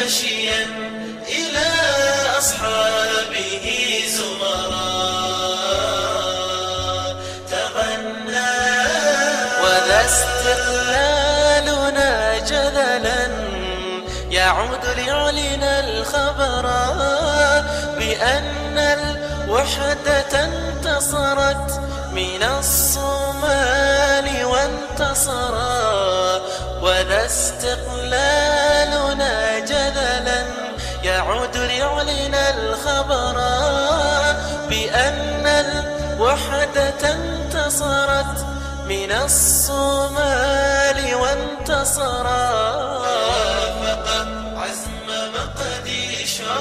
منتشيا إلى أصحابه زمرا تغنى. وذا استقلالنا جذلا يعود ليعلن الخبرا بأن الوحدة انتصرت من الصومال وانتصرا. وذا استقلالنا جذلا يعود ليعلن الخبرا بأن الوحدة انتصرت من الصومال وانتصرا. وافق عزم مقديشو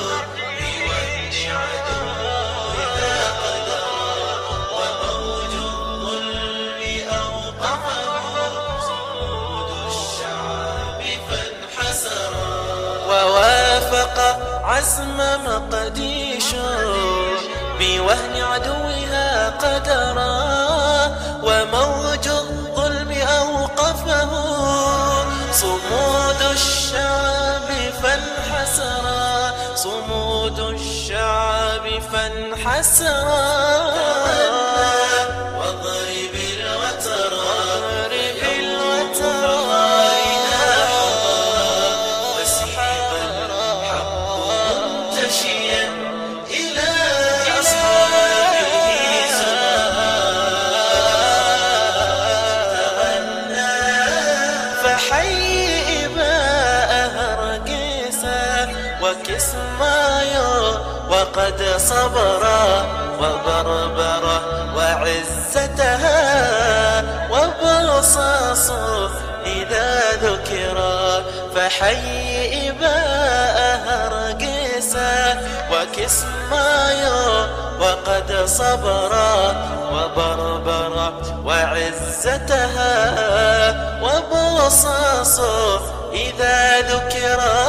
بوهن عدوها قدرا وموج الظلم أوقفه صمود الشعب فانحسرا. ووافق عزم مقديشو بوهن عدوها قدرا وموج الظلم أوقفه صمود الشعب فانحسرا. صمود الشعب فانحسرا. واضرب الوتر واضرب الوتر وسحب الحق منتشيا إلى أصحابه فحي إباء هرقيسا وكسمايو وقد صبرا وبربرة وعزتها وبرصاص إذا ذكرا. فحي إباء هرقيسا وكسمايو وقد صبرا وبربرة وعزتها وبرصاص إذا ذكرا.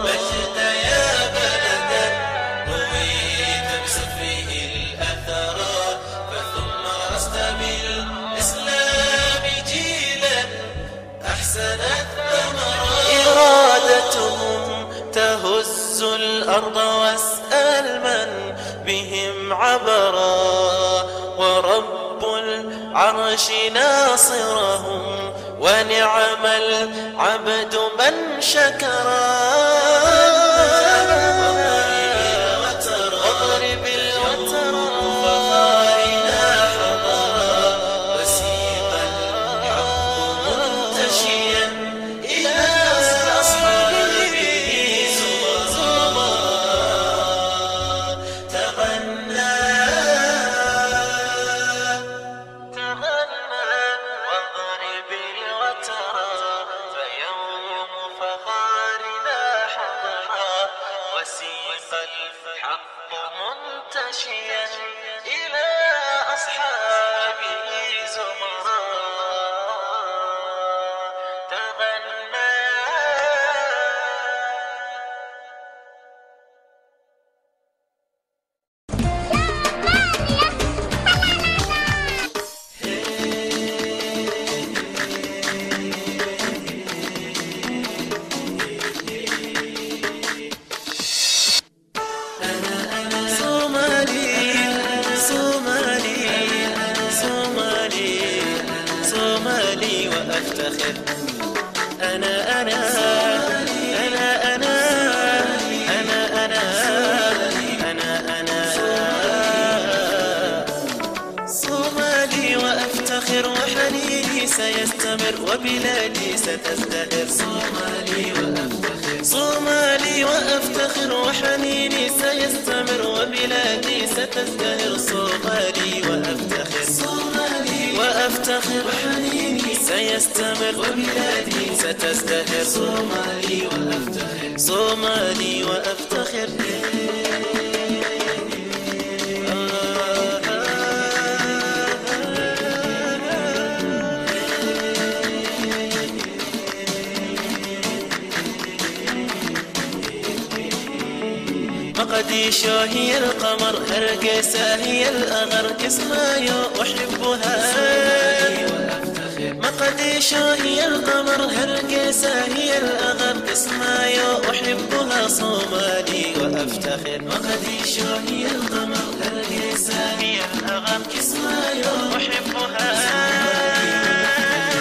مجد يا بلدا رويت بسفره الأثرا فثم رست بالإسلام جيلا أحسنت ثمرا. إرادتهم تهز الأرض واسأل من بهم عبرا ورب العرش ناصرهم ونعم العبد من شكرا. واضرب الوتر فخارنا حضرا وسيق الحق منتشيا إلى أصحابه زمرا تغنى. واضرب الوتر فيوم فخارنا حضرا وسيق الحق منتشيا إلى أصحابه زمرا تغنى. صومالي وأفتخر أنا أنا أنا أنا أنا أنا أنا أنا صومالي وأفتخر وحنيني سيستمر وبلادي ستزدهر. صومالي وأفتخر صومالي وأفتخر وحنيني سيستمر وبلادي ستزدهر. صومالي وأفتخر صومالي وأفتخر وحنيني سيستمر وبلادي ستزدهر. صومالي وأفتخر صومالي وأفتخر. مقديشو هي القمر هرقيسة هي الأغر كسمايو أحبها. مقديشو هي القمر هرقيسة هي الأغر كسمايو أحبها صومالي وأفتخر مقديشو هي القمر هرقيسة هي الأغر كسمايو أحبها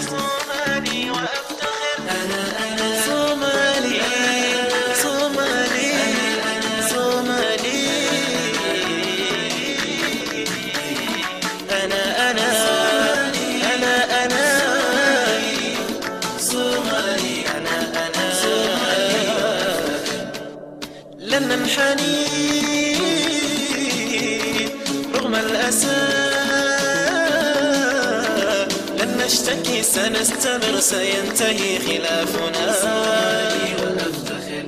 صومالي وأفتخر أنا صومالي صومالي صومالي أنا صومالي أنا لن ننحني رغم الأسى لن نشتكي سنستمر سينتهي خلافنا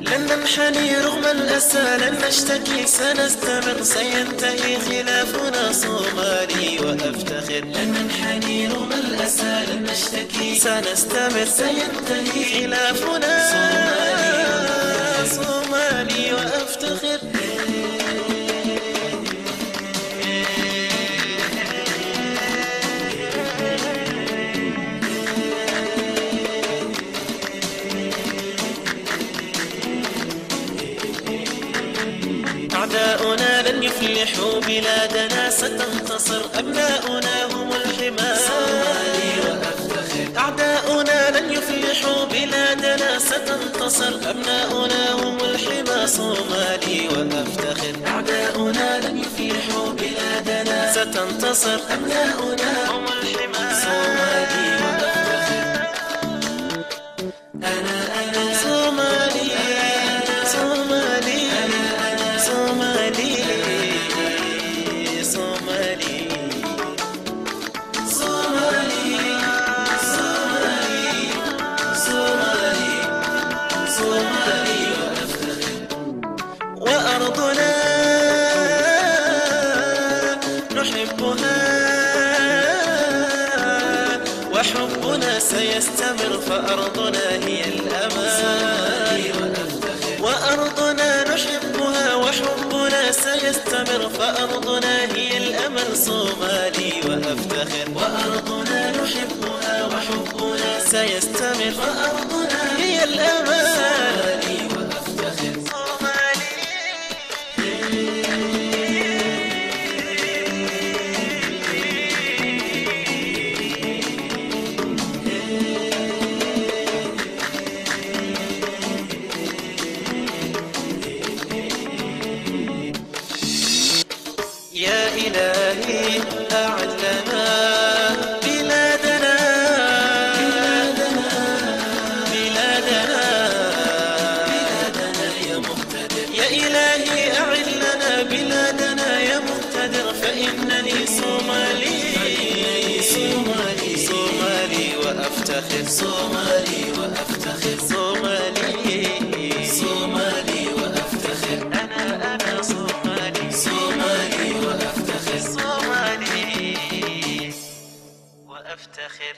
لن ننحني رغم الأسى لن نشتكي سنستمر سينتهي خلافنا صومالي وأفتخر لن ننحني رغم الأسى لن نشتكي سنستمر سينتهي خلافنا صومالي وأفتخر أعداؤنا لن يفلحوا بلادنا ستنتصر أبناؤنا هم الحمى صومالي وأفتخر أعداؤنا لن يفلحوا بلادنا ستنتصر أبناؤنا هم الحمى صومالي وأفتخر أعداؤنا لن يفلحوا بلادنا ستنتصر أبناؤنا هم الحمى صومالي وأفتخر أنا صومالي صومالي صومالي صومالي صومالي صومالي صومالي صومالي وأرضنا نحبها وحبنا سيستمر فأرضنا هي الأمان وأرضنا نحبها وحبنا سيستمر فأرضنا هي الأمل صومالي وأفتخر وأرضنا نحبها وحبنا سيستمر فأرضنا هي الأمل صومالي وأفتخر صومالي يا إلهي أعلنا بلادنا بلادنا يا مقتدر يا إلهي أعلنا بلادنا يا مقتدر فإنني صومالي صومالي صومالي وأفتخر صومالي وأفتخر صومالي صومالي وأفتخر أنا صومالي صومالي وأفتخر صومالي وأفتخر